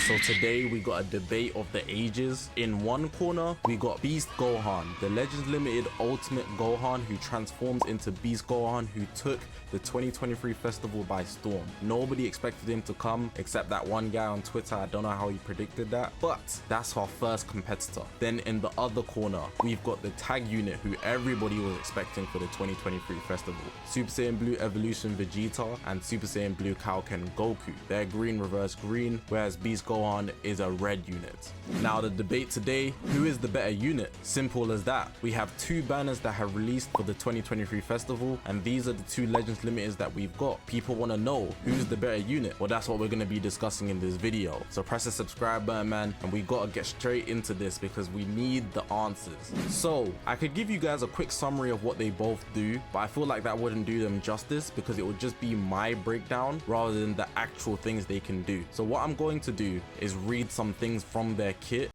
So today we got a debate of the ages. In one corner, we got Beast Gohan, the Legends Limited Ultimate Gohan who transforms into Beast Gohan, who took the 2023 festival by storm. Nobody expected him to come except that one guy on Twitter. I don't know how he predicted that, but that's our first competitor. Then in the other corner, we've got the tag unit who everybody was expecting for the 2023 festival. Super Saiyan Blue Evolution Vegeta and Super Saiyan Blue Kaioken Goku. They're green reverse green, whereas Beast Gohan is a red unit. Now the debate today, who is the better unit? Simple as that. We have two banners that have released for the 2023 festival, and these are the two Legends Limiteds that we've got. People want to know who's the better unit. Well, that's what we're going to be discussing in this video. So press the subscribe button, man, and we got to get straight into this because we need the answers. So I could give you guys a quick summary of what they both do, but I feel like that wouldn't do them justice because it would just be my breakdown rather than the actual things they can do. So what I'm going to do is read some things from their kit.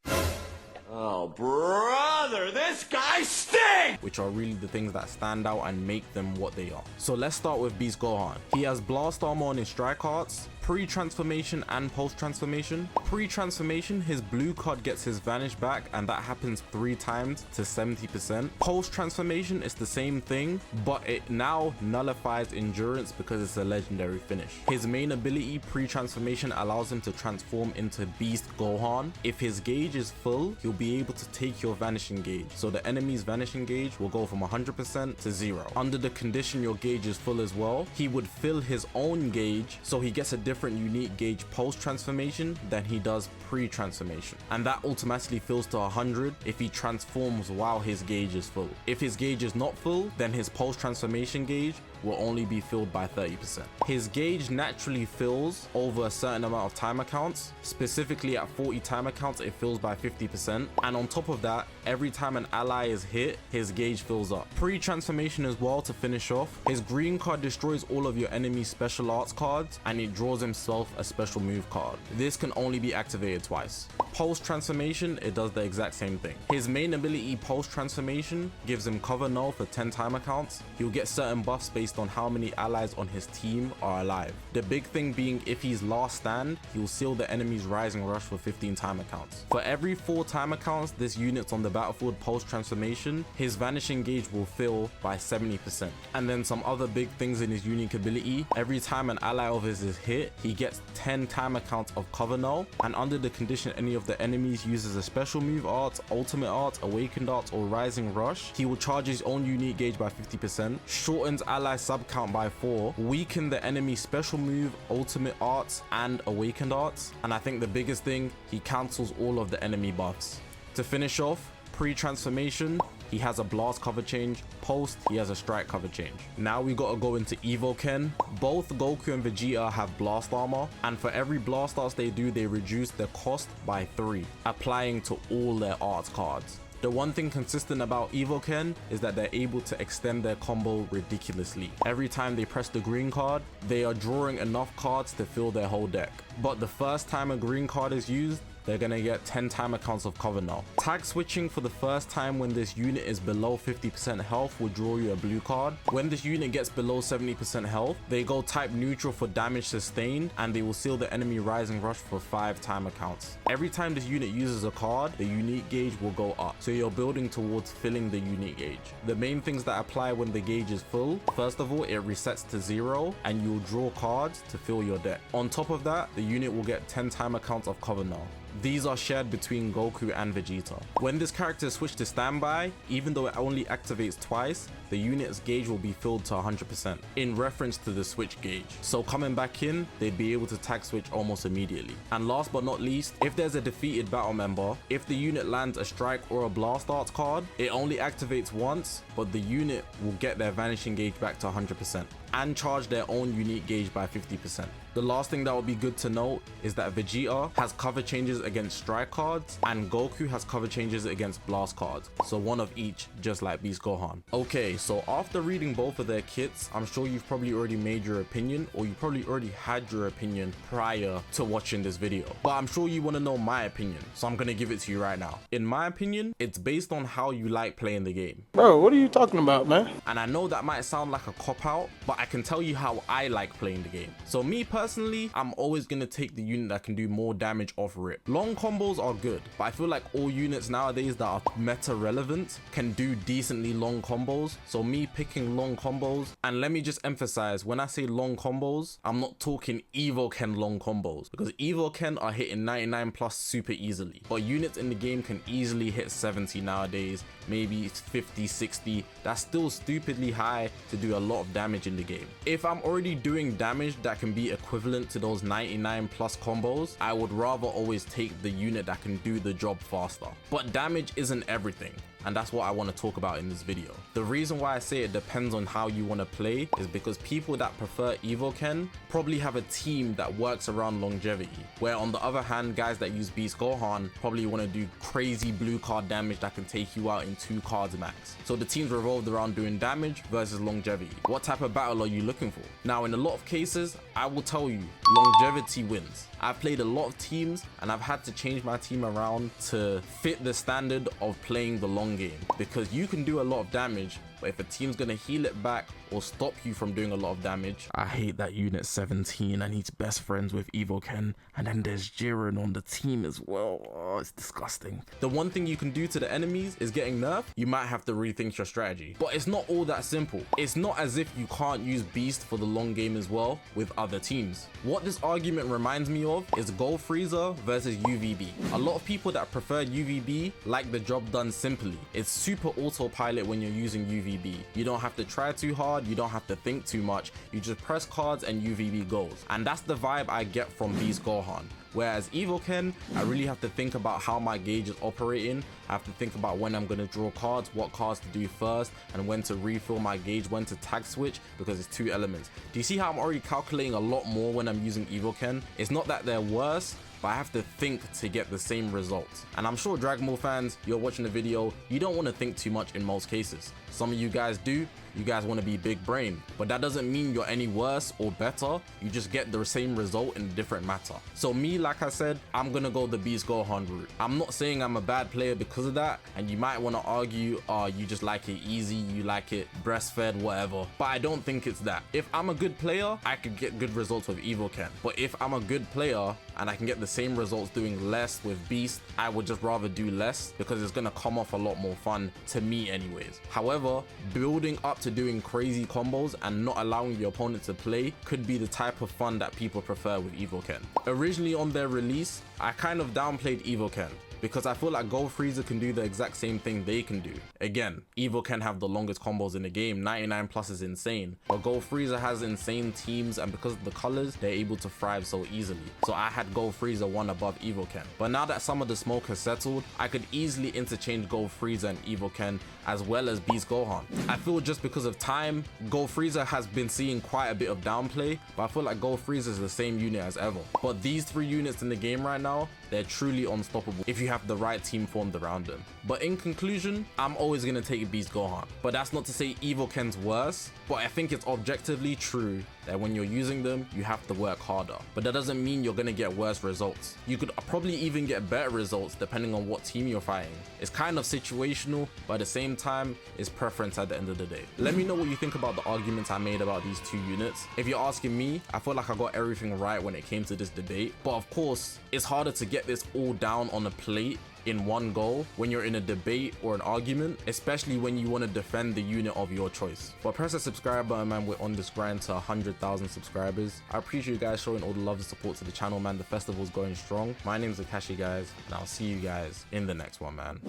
Oh, brother, this guy stinks! Which are really the things that stand out and make them what they are. So let's start with Beast Gohan. He has blast armor on his strike arts, pre-transformation and post-transformation. Pre-transformation, his blue card gets his vanish back, and that happens 3 times to 70%. Post-transformation is the same thing, but it now nullifies endurance because it's a legendary finish. His main ability, pre-transformation, allows him to transform into Beast Gohan. If his gauge is full, he'll be able to take your vanishing gauge. So the enemy's vanishing gauge will go from 100% to 0. Under the condition your gauge is full as well, he would fill his own gauge, so he gets a different unique gauge post-transformation than he does pre-transformation, and that automatically fills to 100 if he transforms while his gauge is full. If his gauge is not full, then his post-transformation gauge will only be filled by 30%. His gauge naturally fills over a certain amount of timer counts. Specifically at 40 timer counts, it fills by 50%, and on top of that, every time an ally is hit, his gauge fills up. Pre-transformation as well to finish off. His green card destroys all of your enemy's special arts cards, and it draws himself a special move card. This can only be activated twice. Post-transformation, it does the exact same thing. His main ability, post-transformation, gives him cover null for 10 timer counts. He'll get certain buffs based on how many allies on his team are alive. The big thing being, if he's last stand, he'll seal the enemy's rising rush for 15 timer counts. For every 4 timer counts this unit's on the battlefield post-transformation, his vanishing gauge will fill by 70%. And then some other big things in his unique ability, every time an ally of his is hit, he gets 10 timer counts of cover null, and under the condition any of the enemies uses a special move art, ultimate art, awakened art, or rising rush, he will charge his own unique gauge by 50%, shortens ally sub count by 4, weaken the enemy's special move, ultimate arts, and awakened arts, and I think the biggest thing, he cancels all of the enemy buffs. To finish off, pre-transformation, he has a blast cover change. Post, he has a strike cover change. Now we gotta go into Evo Ken. Both Goku and Vegeta have blast armor, and for every blast arts they do, they reduce their cost by 3, applying to all their arts cards. The one thing consistent about Evo Ken is that they're able to extend their combo ridiculously. Every time they press the green card, they are drawing enough cards to fill their whole deck. But the first time a green card is used, they're gonna get 10 timer counts of cover null. Tag switching for the first time when this unit is below 50% health will draw you a blue card. When this unit gets below 70% health, they go type neutral for damage sustained, and they will seal the enemy rising rush for 5 timer counts. Every time this unit uses a card, the unique gauge will go up, so you're building towards filling the unique gauge. The main things that apply when the gauge is full, first of all, it resets to 0 and you'll draw cards to fill your deck. On top of that, the unit will get 10 timer counts of cover null. These are shared between Goku and Vegeta. When this character is switched to standby, even though it only activates twice, the unit's gauge will be filled to 100% in reference to the switch gauge. So coming back in, they'd be able to tag switch almost immediately. And last but not least, if there's a defeated battle member, if the unit lands a strike or a blast arts card, it only activates once, but the unit will get their vanishing gauge back to 100% and charge their own unique gauge by 50%. The last thing that would be good to note is that Vegeta has cover changes against strike cards and Goku has cover changes against blast cards. So one of each, just like Beast Gohan. Okay, so after reading both of their kits, I'm sure you've probably already made your opinion, or you probably already had your opinion prior to watching this video. But I'm sure you want to know my opinion, so I'm going to give it to you right now. In my opinion, it's based on how you like playing the game. Bro, what are you talking about, man? And I know that might sound like a cop-out, but I can tell you how I like playing the game. So me personally, Personally, I'm always going to take the unit that can do more damage off rip. Long combos are good, but I feel like all units nowadays that are meta relevant can do decently long combos. So me picking long combos, and let me just emphasize, when I say long combos, I'm not talking Evo Ken long combos, because Evo Ken are hitting 99 plus super easily, but units in the game can easily hit 70 nowadays, maybe 50, 60. That's still stupidly high to do a lot of damage in the game. If I'm already doing damage that can be equivalent to those 99 plus combos, I would rather always take the unit that can do the job faster. But damage isn't everything, and that's what I want to talk about in this video. The reason why I say it depends on how you want to play is because people that prefer Evo Ken probably have a team that works around longevity, where on the other hand, guys that use Beast Gohan probably want to do crazy blue card damage that can take you out in 2 cards max. So the teams revolved around doing damage versus longevity. What type of battle are you looking for? Now, in a lot of cases, I will tell you, longevity wins. I've played a lot of teams and I've had to change my team around to fit the standard of playing the long game, because you can do a lot of damage, but if a team's gonna heal it back or stop you from doing a lot of damage. I hate that unit 17 and he's best friends with Evo Ken, and then there's Jiren on the team as well. Oh, it's disgusting. The one thing you can do to the enemies is getting nerfed. You might have to rethink your strategy, but it's not all that simple. It's not as if you can't use Beast for the long game as well with other teams. What this argument reminds me of is Gold Freezer versus UVB. A lot of people that prefer UVB like the job done simply. It's super autopilot when you're using UVB. You don't have to try too hard, you don't have to think too much, you just press cards and UVB goes. And that's the vibe I get from Beast Gohan. Whereas Evo Ken, I really have to think about how my gauge is operating. I have to think about when I'm going to draw cards, what cards to do first, and when to refill my gauge, when to tag switch, because it's 2 elements. Do you see how I'm already calculating a lot more when I'm using Evo Ken? It's not that they're worse, but I have to think to get the same results. And I'm sure Dragon Ball fans, you're watching the video, you don't want to think too much in most cases. Some of you guys do. You guys want to be big brain, but that doesn't mean you're any worse or better. You just get the same result in a different matter. So me, like I said, I'm gonna go the Beast Gohan route. I'm not saying I'm a bad player because of that, and you might want to argue, you just like it easy, you like it breastfed, whatever, but I don't think it's that. If I'm a good player, I could get good results with Evo Ken, but if I'm a good player and I can get the same results doing less with Beast, I would just rather do less, because it's gonna come off a lot more fun to me anyways. However, building up to doing crazy combos and not allowing your opponent to play could be the type of fun that people prefer with Evo Ken. Originally on their release, I kind of downplayed Evo Ken, because I feel like Gold Freezer can do the exact same thing they can do. Again, Evo Ken have the longest combos in the game, 99 plus is insane, but Gold Freezer has insane teams, and because of the colors, they're able to thrive so easily. So I had Gold Freezer 1 above Evo Ken. But now that some of the smoke has settled, I could easily interchange Gold Freezer and Evo Ken, as well as Beast Gohan. I feel just because of time, Gold Freezer has been seeing quite a bit of downplay, but I feel like Gold Freezer is the same unit as ever. But these 3 units in the game right now, they're truly unstoppable if you have the right team formed around them. But in conclusion, I'm always going to take Beast Gohan. But that's not to say Evo Ken's worse, but I think it's objectively true that when you're using them, you have to work harder. But that doesn't mean you're going to get worse results. You could probably even get better results depending on what team you're fighting. It's kind of situational, but at the same time, it's preference at the end of the day. Let me know what you think about the arguments I made about these 2 units. If you're asking me, I feel like I got everything right when it came to this debate. But of course, it's harder to get this all down on a plate in one go when you're in a debate or an argument, especially when you want to defend the unit of your choice. But press the subscribe button, man. We're on this grind to 100,000 subscribers. I appreciate you guys showing all the love and support to the channel, man. The festival's going strong. My name's Zakashi, guys, and I'll see you guys in the next one, man.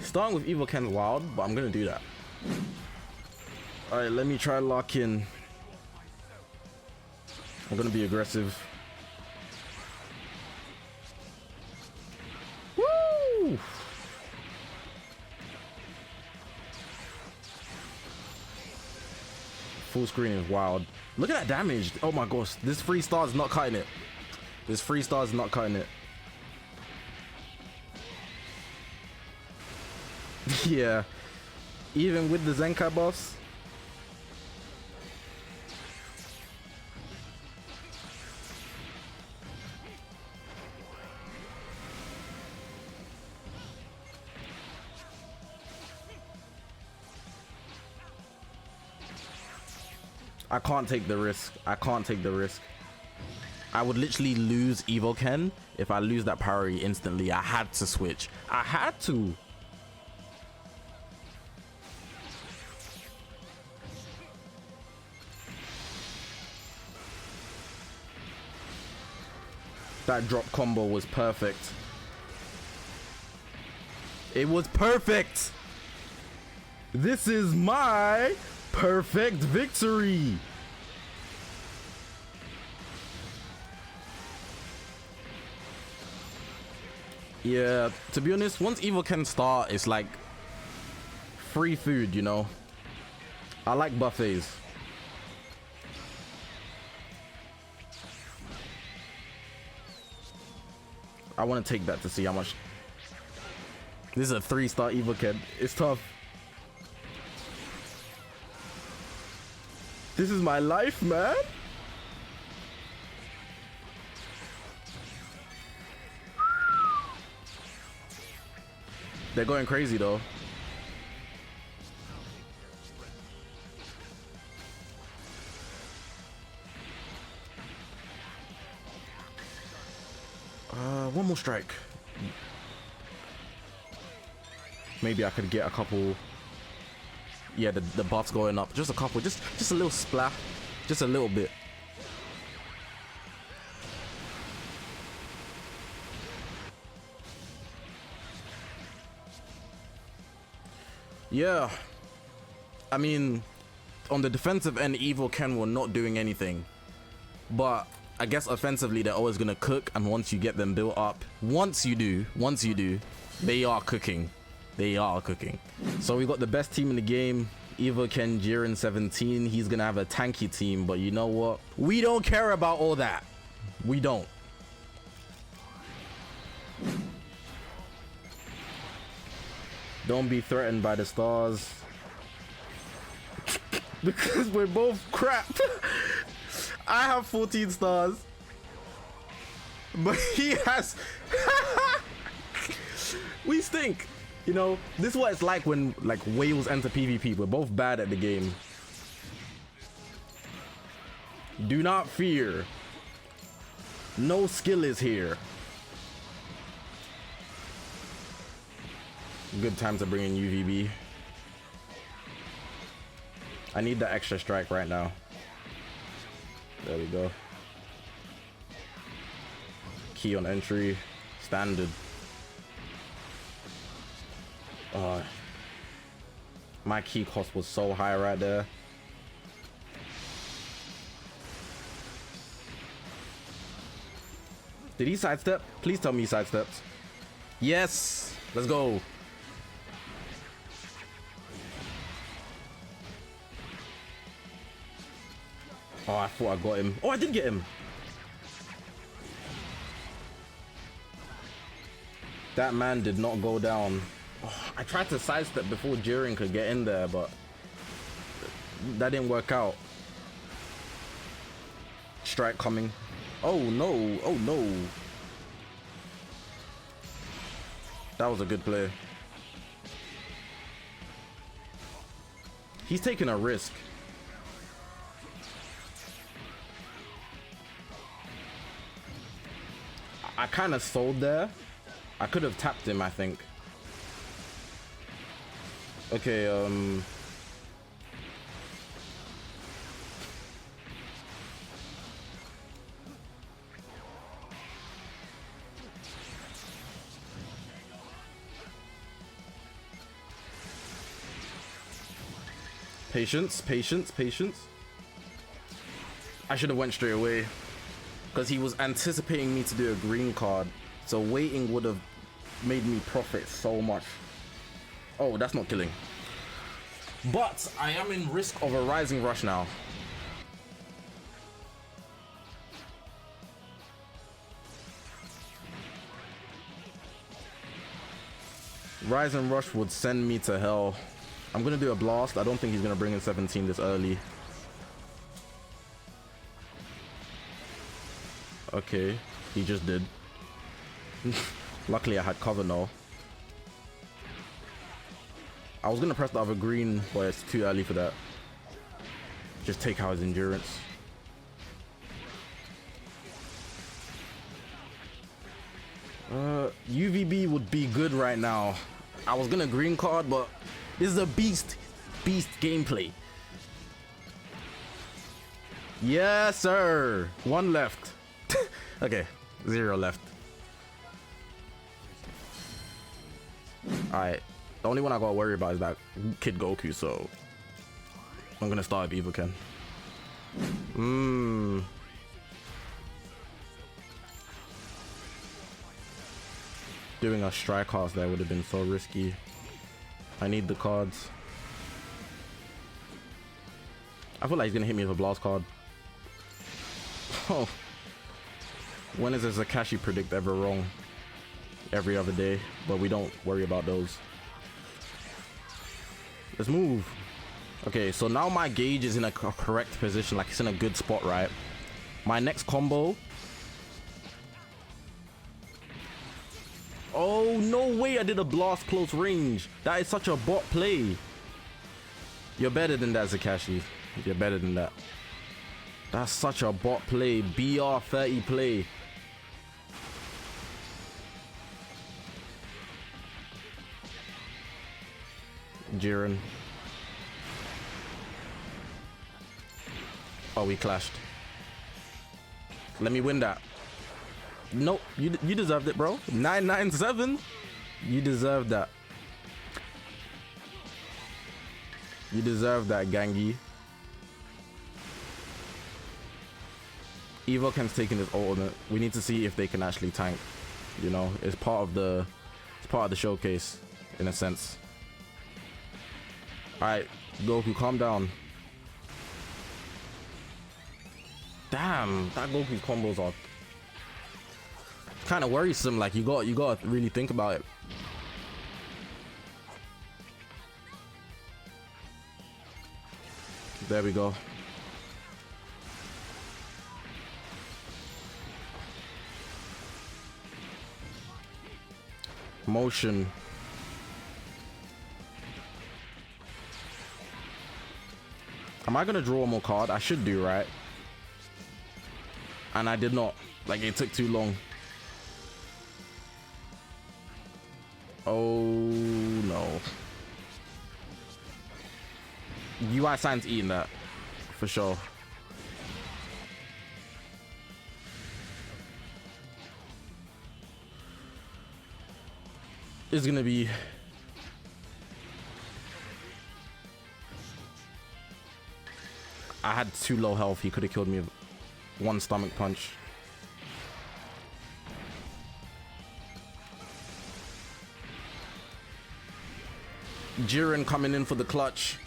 Starting with Evo Ken's wild, but I'm gonna do that. Alright, let me try lock in. I'm gonna be aggressive. Woo! Full screen is wild. Look at that damage. Oh my gosh, this 3 star is not cutting it. This 3 star is not cutting it. Yeah, even with the Zenkai buffs. I can't take the risk. I can't take the risk. I would literally lose Evo Ken if I lose that parry instantly. I had to switch. I had to. That drop combo was perfect. It was perfect. This is my perfect victory. Yeah, to be honest, once Evo can start, it's like free food, you know. I like buffets. I want to take that to see how much. This is a 3-star Evo Ken. It's tough. This is my life, man. They're going crazy though. One more strike. Maybe I could get a couple. Yeah, the buff's going up. Just a couple. Just a little splash. Just a little bit. Yeah. I mean, on the defensive end, Evo Ken were not doing anything. But I guess offensively, they're always going to cook. And once you get them built up, once you do, they are cooking. They are cooking. So we got the best team in the game. Evo Ken Jiren 17. He's going to have a tanky team. But you know what? We don't care about all that. We don't. Don't be threatened by the stars. Because we're both crap. I have 14 stars. But he has... We stink. You know, this is what it's like when like whales enter PvP. We're both bad at the game. Do not fear. No skill is here. Good time to bring in UVB. I need the extra strike right now. There we go. Key on entry. Standard. My key cost was so high right there. Did he sidestep? Please tell me he sidestepped. Yes! Let's go. Oh, I thought I got him. Oh, I did get him. That man did not go down. Oh, I tried to sidestep before Jiren could get in there, but that didn't work out. Strike coming. Oh no, oh no. That was a good play. He's taking a risk. I kind of sold there. I could have tapped him, I think. Okay, patience, patience, patience. I should have went straight away because he was anticipating me to do a green card. So waiting would have made me profit so much. Oh, that's not killing. But I am in risk of a rising rush now. Rising rush would send me to hell. I'm gonna do a blast. I don't think he's gonna bring in 17 this early. Okay, he just did. Luckily I had cover now. I was gonna press the other green, but it's too early for that. Just take out his endurance. UVB would be good right now. I was gonna green card, but this is a beast gameplay. Yes, sir. One left. Okay, 0 left. Alright, the only one I gotta worry about is that Kid Goku, so I'm gonna start with Evil-Ken. Doing a strike cast there would have been so risky. I need the cards. I feel like he's gonna hit me with a blast card. Oh. When is a Zakashi predict ever wrong? Every other day, but we don't worry about those. Let's move. Okay, so now my gauge is in a correct position, like it's in a good spot, right? My next combo. Oh, no way I did a blast close range. That is such a bot play. You're better than that, Zakashi. You're better than that. That's such a bot play. BR30 play. Jiren. Oh, we clashed. Let me win that. Nope, you deserved it, bro. 997. You deserve that. You deserve that, Gangi. Evo-Ken's taking his ultimate. We need to see if they can actually tank. You know, it's part of the showcase in a sense. All right, Goku, calm down. Damn, that Goku's combos are kind of worrisome. Like you got to really think about it. There we go. Motion. Am I gonna draw one more card? I should do, right? And I did not. Like, it took too long. Oh no. UI Sign's eating that for sure. It's gonna be I had too low health. He could have killed me with one stomach punch. Jiren coming in for the clutch.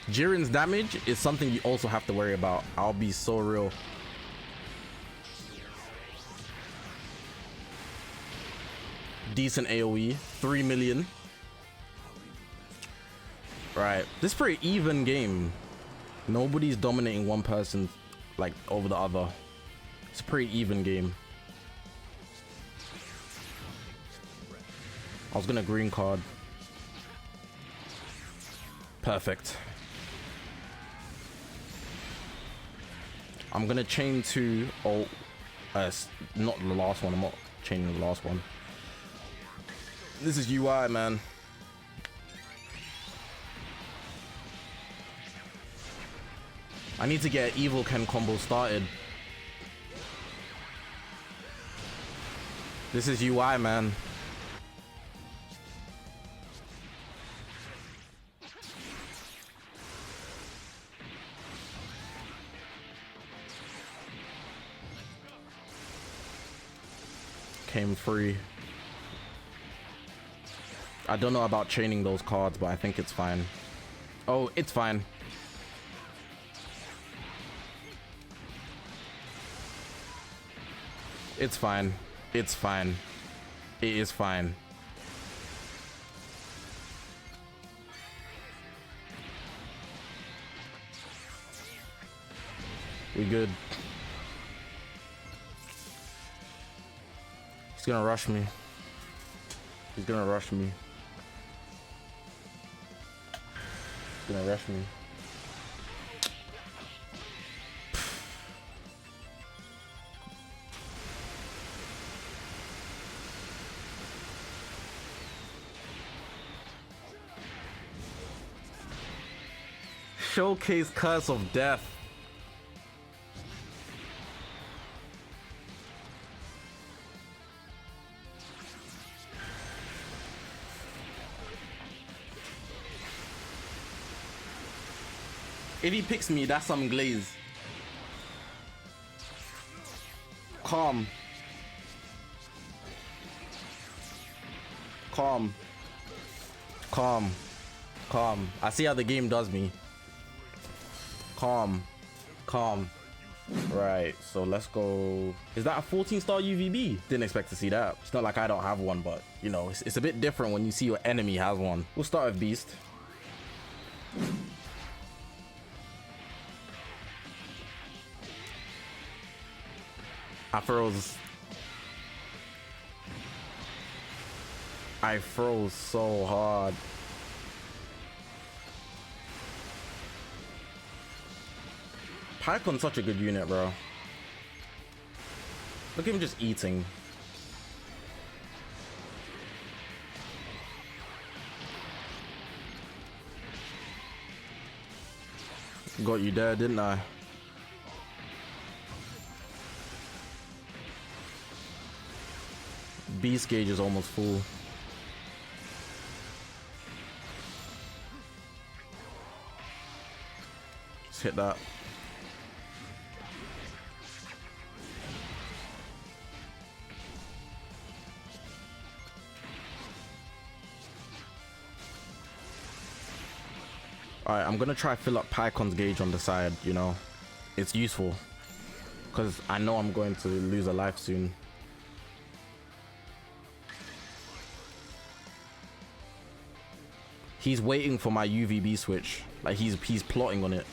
Jiren's damage is something you also have to worry about. I'll be so real. Decent AoE, 3 million. Right, this is a pretty even game. Nobody's dominating one person like over the other. It's a pretty even game. I was gonna green card. Perfect. I'm gonna chain two. Oh, not the last one. I'm not chaining the last one. This is UI, man. I need to get Evil-Ken combo started. This is UI, man. Came free. I don't know about chaining those cards, but I think it's fine. Oh, it's fine. It's fine. It's fine. It is fine. We good. He's gonna rush me. He's gonna rush me. He's gonna rush me. showcase Curse of Death. If he picks me, that's some glaze. Calm. Calm. Calm. Calm. I see how the game does me. Calm. Calm. Right, so let's go. Is that a 14-star UVB? Didn't expect to see that. It's not like I don't have one, but you know, it's a bit different when you see your enemy has one. We'll start with Beast. I froze so hard. Pycon's such a good unit, bro. Look at him just eating. Got you there, didn't I? Beast gauge is almost full. Just hit that. Alright, I'm gonna try fill up Pycon's gauge on the side, you know. It's useful. Because I know I'm going to lose a life soon. He's waiting for my UVB switch. Like he's plotting on it.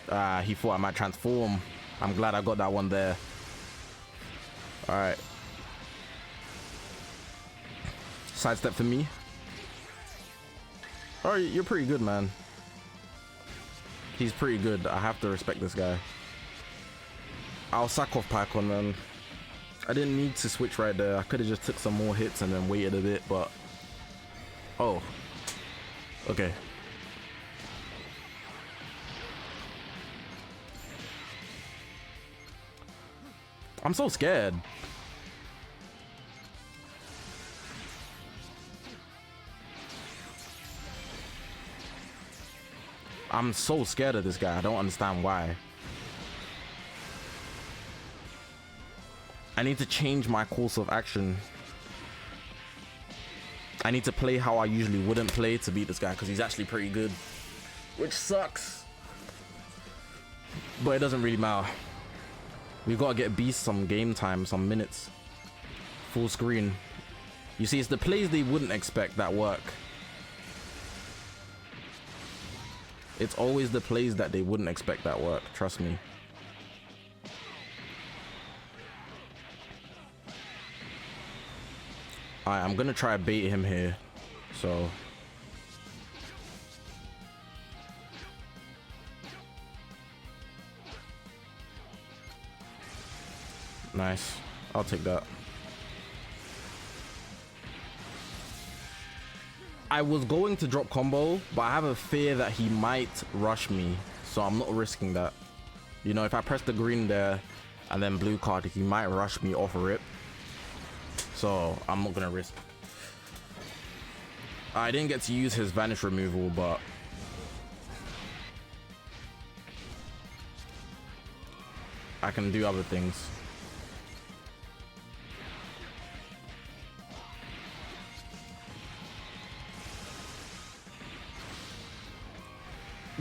Ah, he thought I might transform. I'm glad I got that one there. All right. Sidestep for me. Oh, you're pretty good, man. He's pretty good. I have to respect this guy. I'll sack off Pycon, man. I didn't need to switch right there. I could have just took some more hits and then waited a bit, but... Oh. Okay. I'm so scared. I'm so scared of this guy. I don't understand why. I need to change my course of action. I need to play how I usually wouldn't play to beat this guy because he's actually pretty good, which sucks. But it doesn't really matter. We gotta get Beast some game time, some minutes. Full screen. You see, it's the plays they wouldn't expect that work. It's always the plays that they wouldn't expect that work, trust me. Alright, I'm gonna try bait him here. So nice. I'll take that. I was going to drop combo, but I have a fear that he might rush me, so I'm not risking that. You know, if I press the green there and then blue card, he might rush me off a rip, so I'm not gonna risk. I didn't get to use his vanish removal, but I can do other things.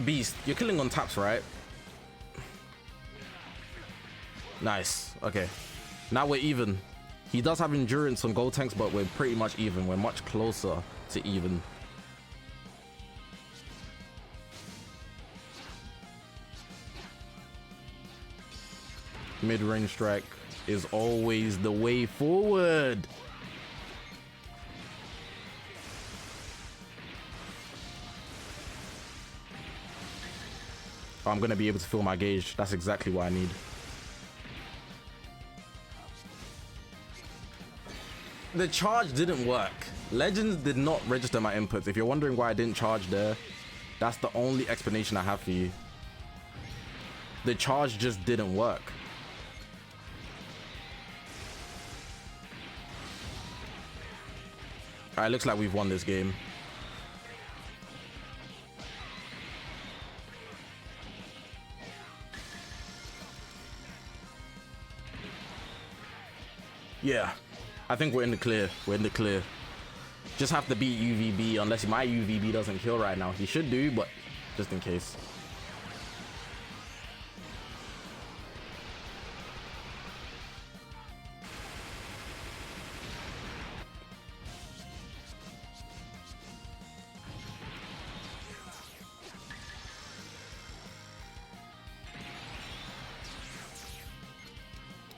Beast, you're killing on taps, right? Nice. Okay, now we're even. He does have endurance on gold tanks, but we're pretty much even. We're much closer to even. Mid-range strike is always the way forward. I'm gonna be able to fill my gauge. That's exactly what I need. The charge didn't work. Legends did not register my inputs. If you're wondering why I didn't charge there, that's the only explanation I have for you. The charge just didn't work. Alright, looks like we've won this game. Yeah, I think we're in the clear. We're in the clear. Just have to beat UVB unless my UVB doesn't kill right now. He should do, but just in case.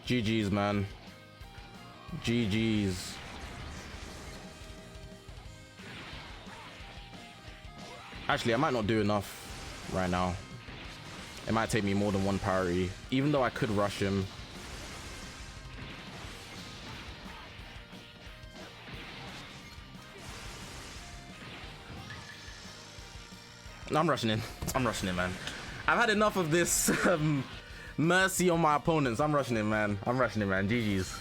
GG's, man. GG's. Actually, I might not do enough right now. It might take me more than one parry, even though I could rush him. No, I'm rushing in. I'm rushing in, man. I've had enough of this mercy on my opponents. I'm rushing in, man. I'm rushing in, man. GG's.